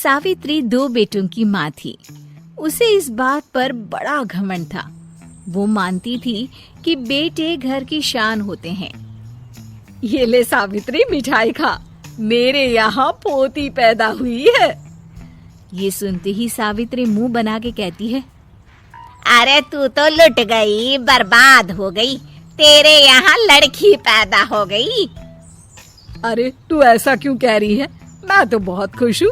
सावित्री 2 बेटों की माँ थी। उसे इस बात पर बड़ा घमंड था। वो मानती थी कि बेटे घर की शान होते हैं। ये ले सावित्री, मिठाई खा, मेरे यहाँ पोती पैदा हुई है। ये सुनते ही सावित्री मुंह बना के कहती है, अरे तू तो लुट गई, बर्बाद हो गई, तेरे यहाँ लड़की पैदा हो गई। अरे तू ऐसा क्यों कह रही है? मैं तो बहुत खुश हूँ।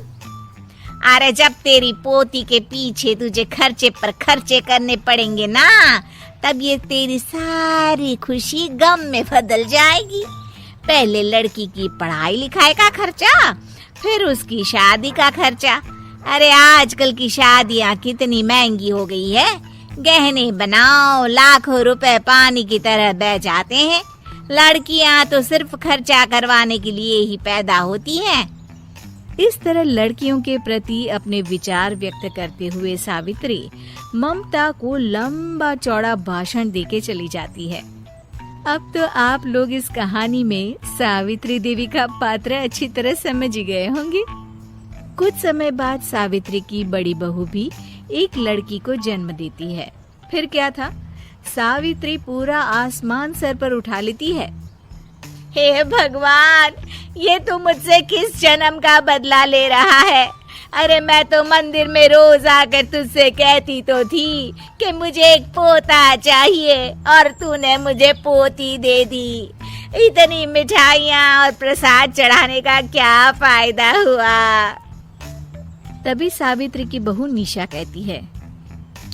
अरे जब तेरी पोती के पीछे तुझे खर्चे पर खर्चे करने पड़ेंगे ना, तब ये तेरी सारी खुशी गम में बदल जाएगी। पहले लड़की की पढ़ाई लिखाई का खर्चा, फिर उसकी शादी का खर्चा। अरे आजकल की शादियाँ कितनी महंगी हो गई है। गहने बनाओ, लाखों रुपए पानी की तरह बह जाते हैं। लड़कियाँ तो सिर्फ खर्चा करवाने के लिए ही पैदा होती हैं। इस तरह लड़कियों के प्रति अपने विचार व्यक्त करते हुए सावित्री ममता को लंबा चौड़ा भाषण देके चली जाती है। अब तो आप लोग इस कहानी में सावित्री देवी का पात्र अच्छी तरह समझ ही गए होंगे। कुछ समय बाद सावित्री की बड़ी बहू भी एक लड़की को जन्म देती है। फिर क्या था, सावित्री पूरा आसमान सर पर उठा लेती है। हे भगवान, ये तू मुझसे किस जन्म का बदला ले रहा है? अरे मैं तो मंदिर में रोज आकर तुझसे कहती तो थी कि मुझे एक पोता चाहिए, और तूने मुझे पोती दे दी। इतनी मिठाइयाँ और प्रसाद चढ़ाने का क्या फायदा हुआ? तभी सावित्री की बहू निशा कहती है,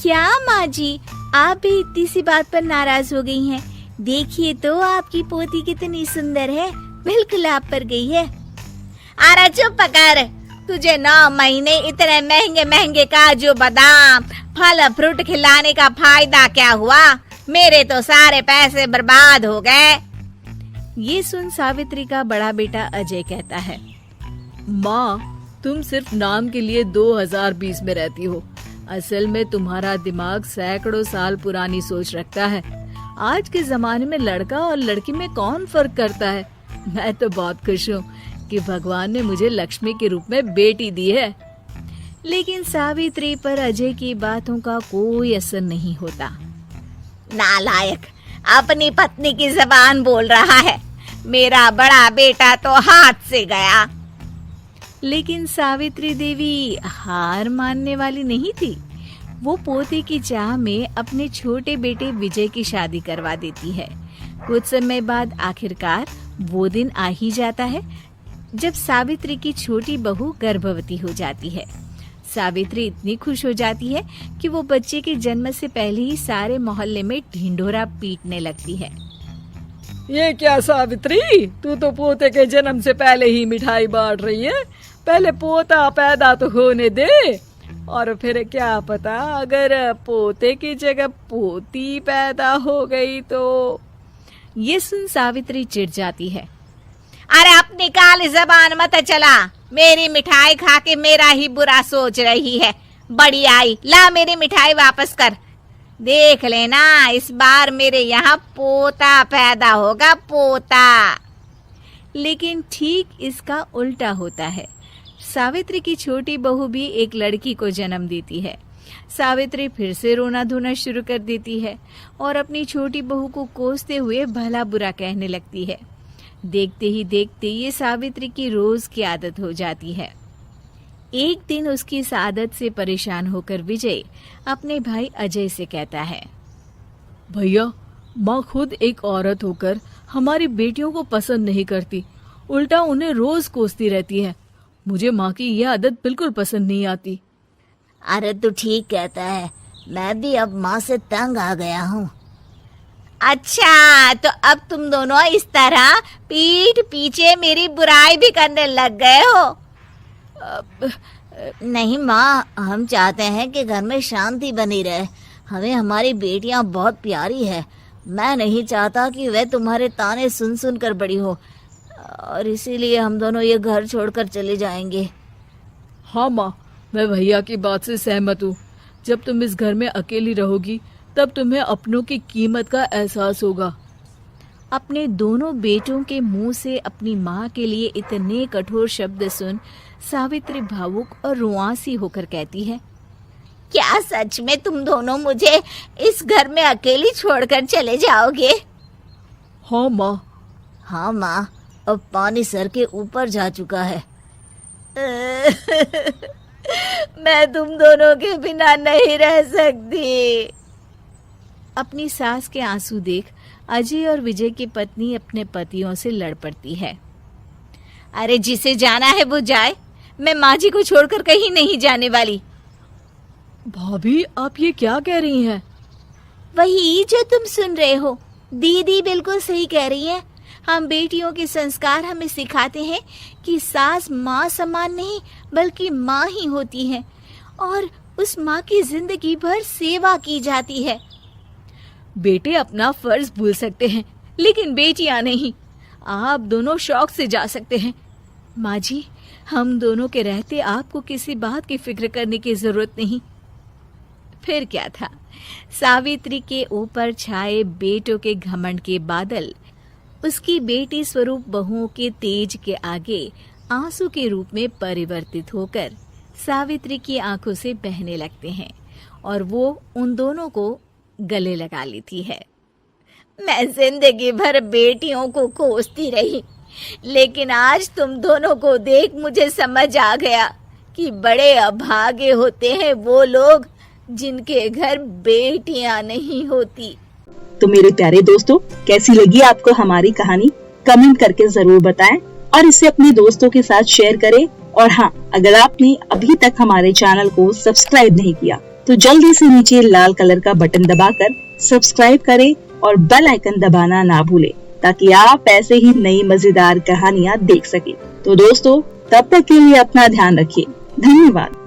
क्या माँ जी, आप भी इतनी सी बात पर नाराज हो गई हैं? देखिए तो आपकी पोती कितनी सुंदर है, बिल्कुल आप पर गई है। अरे चुप कर, तुझे 9 महीने इतने महंगे महंगे काजू बादाम फल फ्रूट खिलाने का फायदा क्या हुआ? मेरे तो सारे पैसे बर्बाद हो गए। ये सुन सावित्री का बड़ा बेटा अजय कहता है, माँ, तुम सिर्फ नाम के लिए 2020 में रहती हो। असल में तुम्हारा दिमाग सैकड़ों साल पुरानी सोच रखता है। आज के जमाने में लड़का और लड़की में कौन फर्क करता है? मैं तो बहुत खुश हूँ कि भगवान ने मुझे लक्ष्मी के रूप में बेटी दी है। लेकिन सावित्री पर अजय की बातों का कोई असर नहीं होता। नालायक, अपनी पत्नी की जबान बोल रहा है। मेरा बड़ा बेटा तो हाथ से गया। लेकिन सावित्री देवी हार मानने वाली नहीं थी। वो पोते की चाह में अपने छोटे बेटे विजय की शादी करवा देती है। कुछ समय बाद आखिरकार वो दिन आ ही जाता है जब सावित्री की छोटी बहू गर्भवती हो जाती है। सावित्री इतनी खुश हो जाती है कि वो बच्चे के जन्म से पहले ही सारे मोहल्ले में ढिंढोरा पीटने लगती है। ये क्या सावित्री, तू तो पोते के जन्म से पहले ही मिठाई बांट रही है। पहले पोता पैदा तो होने दे, और फिर क्या पता अगर पोते की जगह पोती पैदा हो गई तो। ये सुन सावित्री चिढ़ जाती है। अरे अपनी काली जबान मत चला, मेरी मिठाई खा के मेरा ही बुरा सोच रही है। बड़ी आई, ला मेरी मिठाई वापस कर। देख लेना, इस बार मेरे यहाँ पोता पैदा होगा, पोता। लेकिन ठीक इसका उल्टा होता है। सावित्री की छोटी बहू भी एक लड़की को जन्म देती है। सावित्री फिर से रोना धोना शुरू कर देती है और अपनी छोटी बहू को कोसते हुए भला बुरा कहने लगती है। देखते ही देखते ये सावित्री की रोज की आदत हो जाती है। एक दिन उसकी इस आदत से परेशान होकर विजय अपने भाई अजय से कहता है, भैया, माँ खुद एक औरत होकर हमारी बेटियों को पसंद नहीं करती, उल्टा उन्हें रोज कोसती रहती है। मुझे माँ की यह आदत बिल्कुल पसंद नहीं आती। अरे तू ठीक कहता है, मैं भी अब माँ से तंग आ गया हूँ। अच्छा, तो अब तुम दोनों इस तरह पीठ पीछे मेरी बुराई भी करने लग गए हो? नहीं माँ, हम चाहते हैं कि घर में शांति बनी रहे। हमें हमारी बेटियाँ बहुत प्यारी है। मैं नहीं चाहता कि वह तुम्हारे ताने सुन सुन कर बड़ी हो, और इसीलिए हम दोनों ये घर छोड़कर चले जाएंगे। हाँ माँ, मैं भैया की बात से सहमत हूँ। जब तुम इस घर में अकेली रहोगी तब तुम्हें अपनों की कीमत का एहसास होगा। अपने दोनों बेटों के मुंह से अपनी माँ के लिए इतने कठोर शब्द सुन सावित्री भावुक और रुआंसी होकर कहती है, क्या सच में तुम दोनों मुझे इस घर में अकेली छोड़कर चले जाओगे? हाँ माँ। हाँ माँ, अब पानी सर के ऊपर जा चुका है। मैं तुम दोनों के बिना नहीं रह सकती। अपनी सास के आंसू देख अजय और विजय की पत्नी अपने पतियों से लड़ पड़ती है। अरे जिसे जाना है वो जाए, मैं माँ जी को छोड़कर कहीं नहीं जाने वाली। भाभी आप ये क्या कह रही हैं? वही जो तुम सुन रहे हो, दीदी बिल्कुल सही कह रही है। हम बेटियों के संस्कार हमें सिखाते हैं कि सास माँ समान नहीं बल्कि माँ ही होती है और उस माँ की जिंदगी भर सेवा की जाती है। बेटे अपना फर्ज भूल सकते हैं लेकिन बेटियां नहीं। आप दोनों शौक से जा सकते हैं। माँ जी, हम दोनों के रहते आपको किसी बात की फिक्र करने की जरूरत नहीं। फिर क्या था, सावित्री के ऊपर छाए बेटों के घमंड के बादल उसकी बेटी स्वरूप बहुओं के तेज के आगे आंसू के रूप में परिवर्तित होकर सावित्री की आंखों से बहने लगते हैं और वो उन दोनों को गले लगा लेती है। मैं जिंदगी भर बेटियों को कोसती रही, लेकिन आज तुम दोनों को देख मुझे समझ आ गया कि बड़े अभागे होते हैं वो लोग जिनके घर बेटियां नहीं होती। तो मेरे प्यारे दोस्तों, कैसी लगी आपको हमारी कहानी? कमेंट करके जरूर बताएं और इसे अपने दोस्तों के साथ शेयर करें। और हाँ, अगर आपने अभी तक हमारे चैनल को सब्सक्राइब नहीं किया तो जल्दी से नीचे लाल कलर का बटन दबाकर सब्सक्राइब करें और बेल आइकन दबाना ना भूलें ताकि आप ऐसे ही नई मजेदार कहानियाँ देख सकें। तो दोस्तों, तब तक के लिए अपना ध्यान रखिए। धन्यवाद।